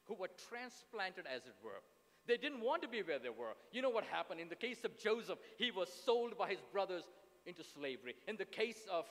who were transplanted, as it were. They didn't want to be where they were. You know what happened? In the case of Joseph, he was sold by his brothers into slavery. In the case of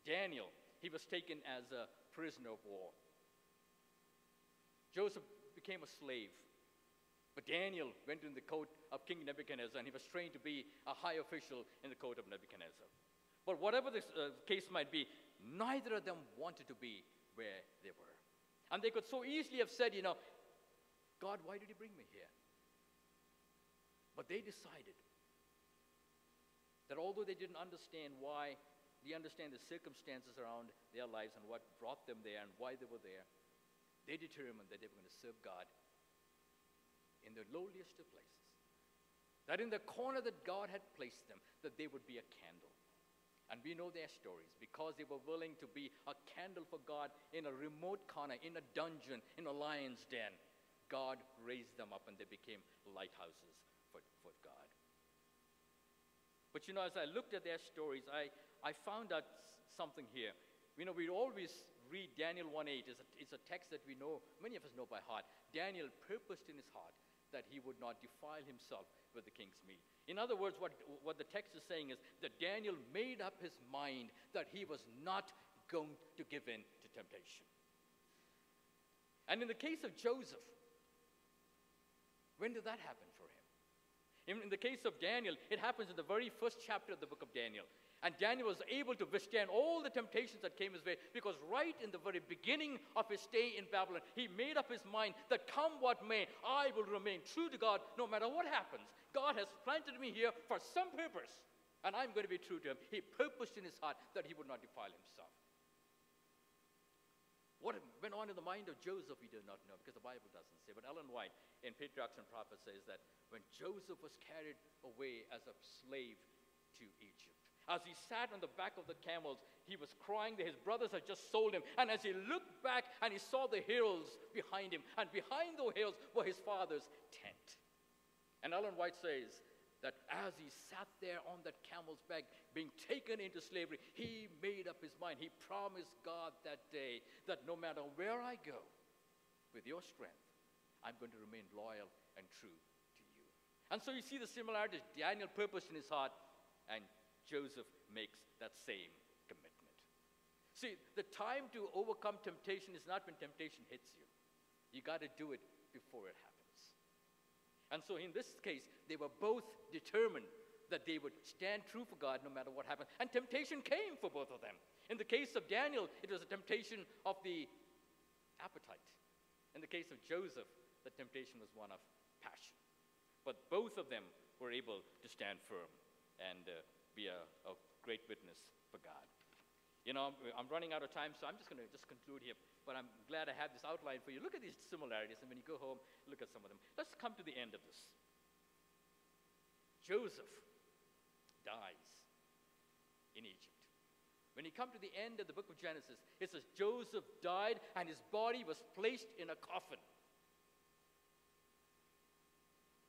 Daniel, he was taken as a prisoner of war. Joseph became a slave. But Daniel went in the court of King Nebuchadnezzar, and he was trained to be a high official in the court of Nebuchadnezzar. But whatever the case might be, neither of them wanted to be where they were. And they could so easily have said, God, why did you bring me here? But they decided that although they didn't understand why, they understand the circumstances around their lives and what brought them there and why they were there, they determined that they were going to serve God in the lowliest of places. That in the corner that God had placed them, that they would be a candle. And we know their stories because they were willing to be a candle for God in a remote corner, in a dungeon, in a lion's den. God raised them up and they became lighthouses for God. But as I looked at their stories, I found out something here. We always read Daniel 1:8. It's a text that we know, many of us know by heart. Daniel purposed in his heart that he would not defile himself with the king's meat. In other words, what the text is saying is that Daniel made up his mind that he was not going to give in to temptation. And in the case of Joseph, when did that happen for him? In the case of Daniel, it happens in the very first chapter of the book of Daniel. And Daniel was able to withstand all the temptations that came his way because right in the very beginning of his stay in Babylon, he made up his mind that come what may, I will remain true to God no matter what happens. God has planted me here for some purpose, and I'm going to be true to him. He purposed in his heart that he would not defile himself. What went on in the mind of Joseph, we do not know because the Bible doesn't say. But Ellen White in Patriarchs and Prophets says that when Joseph was carried away as a slave to Egypt, as he sat on the back of the camels, he was crying that his brothers had just sold him. And as he looked back and he saw the hills behind him, and behind those hills were his father's tent. And Ellen White says that as he sat there on that camel's back, being taken into slavery, he made up his mind. He promised God that day that no matter where I go, with your strength, I'm going to remain loyal and true to you. And so you see the similarities. Daniel purposed in his heart, and Joseph makes that same commitment. See, the time to overcome temptation is not when temptation hits you. You got to do it before it happens. And so in this case, they were both determined that they would stand true for God no matter what happened. And temptation came for both of them. In the case of Daniel, it was a temptation of the appetite. In the case of Joseph, the temptation was one of passion. But both of them were able to stand firm and be a great witness for God. I'm running out of time, so I'm just going to conclude here. But I'm glad I have this outline for you. Look at these similarities, and when you go home, look at some of them. Let's come to the end of this. Joseph dies in Egypt. When you come to the end of the book of Genesis, it says Joseph died, and his body was placed in a coffin.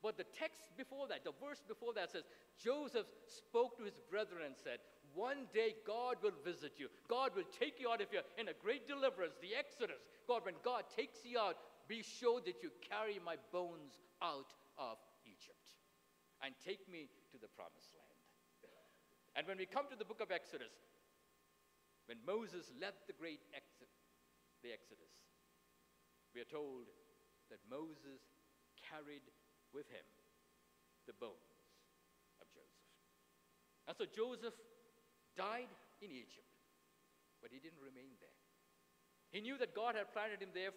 But the text before that, the verse before that says, Joseph spoke to his brethren and said, one day God will visit you. God will take you out of here in a great deliverance, the Exodus. God, when God takes you out, be sure that you carry my bones out of Egypt and take me to the promised land. And when we come to the book of Exodus, when Moses led the great Exodus, we are told that Moses carried with him the bones of Joseph. And so Joseph died in Egypt, but he didn't remain there. He knew that God had planted him there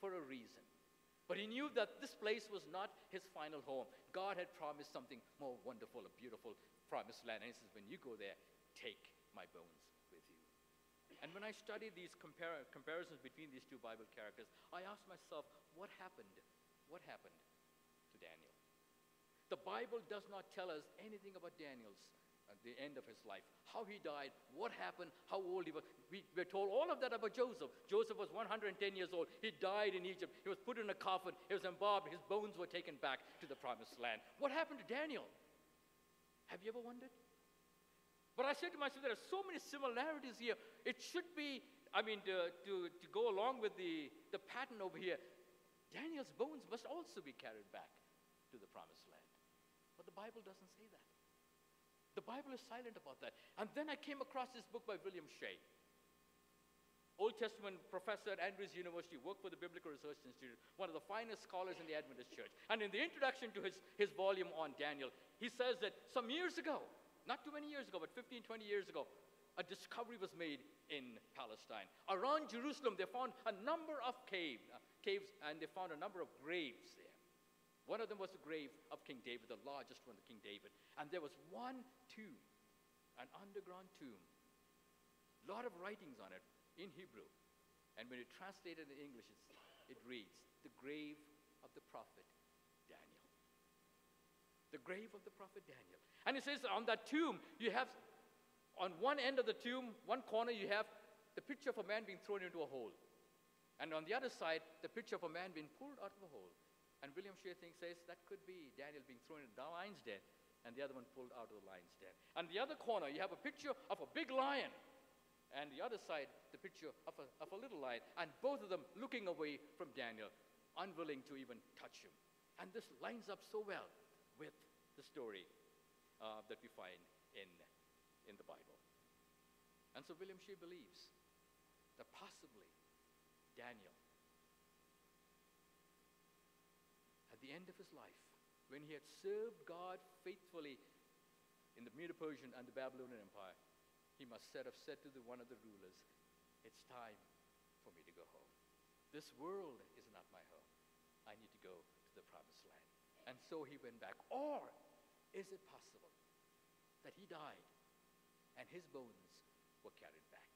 for a reason. But he knew that this place was not his final home. God had promised something more wonderful, a beautiful promised land. And he says, when you go there, take my bones with you. And when I studied these comparisons between these two Bible characters, I asked myself, what happened? What happened to Daniel? The Bible does not tell us anything about Daniel's at the end of his life. How he died, what happened, how old he was. We're told all of that about Joseph. Joseph was 110 years old. He died in Egypt. He was put in a coffin. He was embalmed. His bones were taken back to the promised land. What happened to Daniel? Have you ever wondered? But I said to myself, there are so many similarities here. It should be, to go along with the pattern over here, Daniel's bones must also be carried back to the promised land. But the Bible doesn't say that. The Bible is silent about that. And then I came across this book by William Shea, Old Testament professor at Andrews University, worked for the Biblical Research Institute, one of the finest scholars in the Adventist Church. And in the introduction to his volume on Daniel, he says that some years ago, not too many years ago, but 15, 20 years ago, a discovery was made in Palestine. Around Jerusalem, they found a number of caves, and they found a number of graves there. One of them was the grave of King David, the largest one, King David. And there was one tomb, an underground tomb. A lot of writings on it in Hebrew. And when you translate it in English, it reads, the grave of the prophet Daniel. The grave of the prophet Daniel. And it says on that tomb, you have, on one end of the tomb, one corner, you have the picture of a man being thrown into a hole. And on the other side, the picture of a man being pulled out of a hole. And William Shea says that could be Daniel being thrown into the lion's den, and the other one pulled out of the lion's den. And the other corner, you have a picture of a big lion. And the other side, the picture of a little lion. And both of them looking away from Daniel, unwilling to even touch him. And this lines up so well with the story that we find in the Bible. And so William Shea believes that possibly Daniel, at the end of his life, when he had served God faithfully in the Medo-Persian and the Babylonian Empire, he must have said to one of the rulers, it's time for me to go home. This world is not my home. I need to go to the promised land. And so he went back. Or is it possible that he died and his bones were carried back?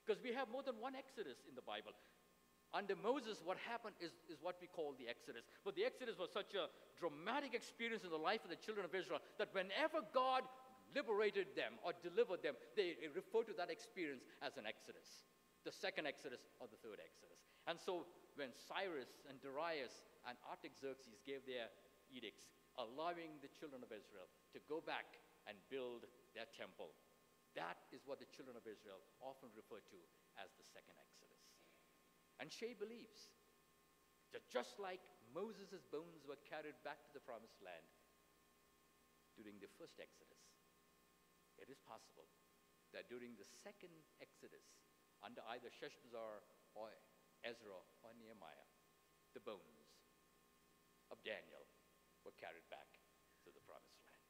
Because we have more than one Exodus in the Bible. Under Moses, what happened is what we call the Exodus. But the Exodus was such a dramatic experience in the life of the children of Israel that whenever God liberated them or delivered them, they refer to that experience as an Exodus. The second Exodus or the third Exodus. And so when Cyrus and Darius and Artaxerxes gave their edicts allowing the children of Israel to go back and build their temple, that is what the children of Israel often refer to as the second Exodus. And Shea believes that just like Moses' bones were carried back to the promised land during the first Exodus, it is possible that during the second Exodus, under either Sheshbazzar or Ezra or Nehemiah, the bones of Daniel were carried back to the promised land.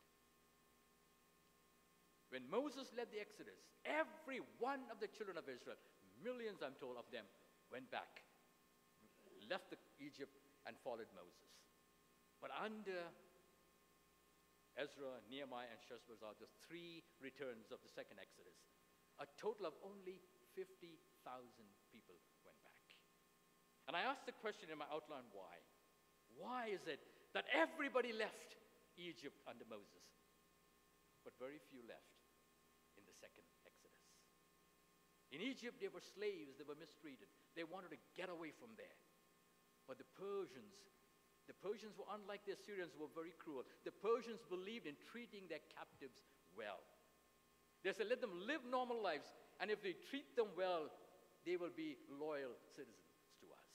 When Moses led the Exodus, every one of the children of Israel, millions I'm told of them, went back, left Egypt and followed Moses. But under Ezra, Nehemiah, and Sheshbazzar, the three returns of the second Exodus, a total of only 50,000 people went back. And I asked the question in my outline, why? Why is it that everybody left Egypt under Moses, but very few left in the second Exodus? In Egypt, they were slaves, they were mistreated. They wanted to get away from there. But the Persians were unlike the Assyrians, who were very cruel. The Persians believed in treating their captives well. They said, let them live normal lives, and if they treat them well, they will be loyal citizens to us.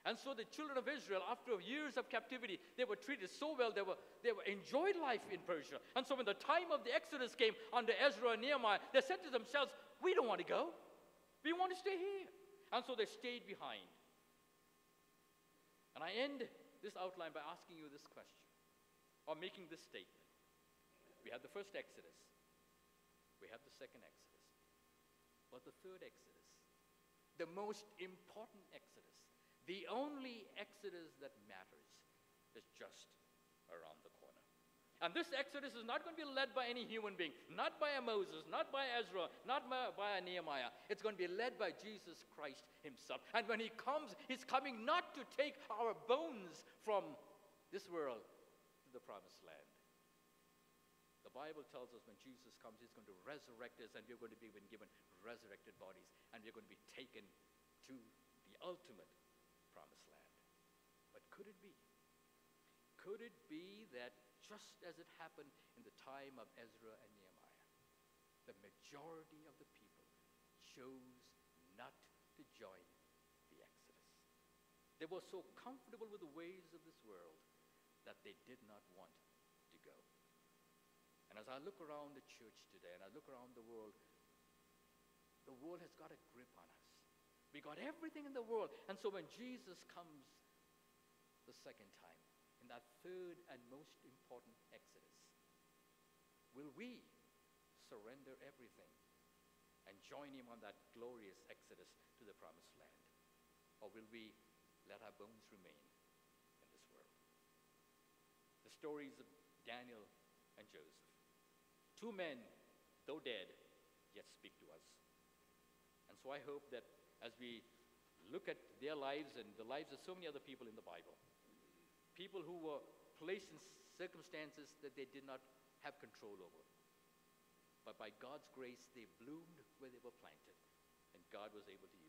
And so the children of Israel, after years of captivity, they were treated so well, they enjoyed life in Persia. And so when the time of the Exodus came under Ezra and Nehemiah, they said to themselves, we don't want to go. We want to stay here. And so they stayed behind. And I end this outline by asking you this question, or making this statement. We had the first Exodus. We have the second Exodus. But the third Exodus, the most important Exodus, the only Exodus that matters, is just around the corner. And this Exodus is not going to be led by any human being, not by a Moses, not by Ezra, not by a Nehemiah. It's going to be led by Jesus Christ himself. And when he comes, he's coming not to take our bones from this world to the promised land. The Bible tells us when Jesus comes, he's going to resurrect us, and we're going to be given resurrected bodies, and we're going to be taken to the ultimate promised land. But could it be? Could it be that just as it happened in the time of Ezra and Nehemiah, the majority of the people chose not to join the Exodus? They were so comfortable with the ways of this world that they did not want to go. And as I look around the church today and I look around the world has got a grip on us. We got everything in the world. And so when Jesus comes the second time, in that third and most important exodus, will we surrender everything and join him on that glorious exodus to the promised land? Or will we let our bones remain in this world? The stories of Daniel and Joseph. Two men, though dead, yet speak to us. And so I hope that as we look at their lives and the lives of so many other people in the Bible, people who were placed in circumstances that they did not have control over, but by God's grace, they bloomed where they were planted, and God was able to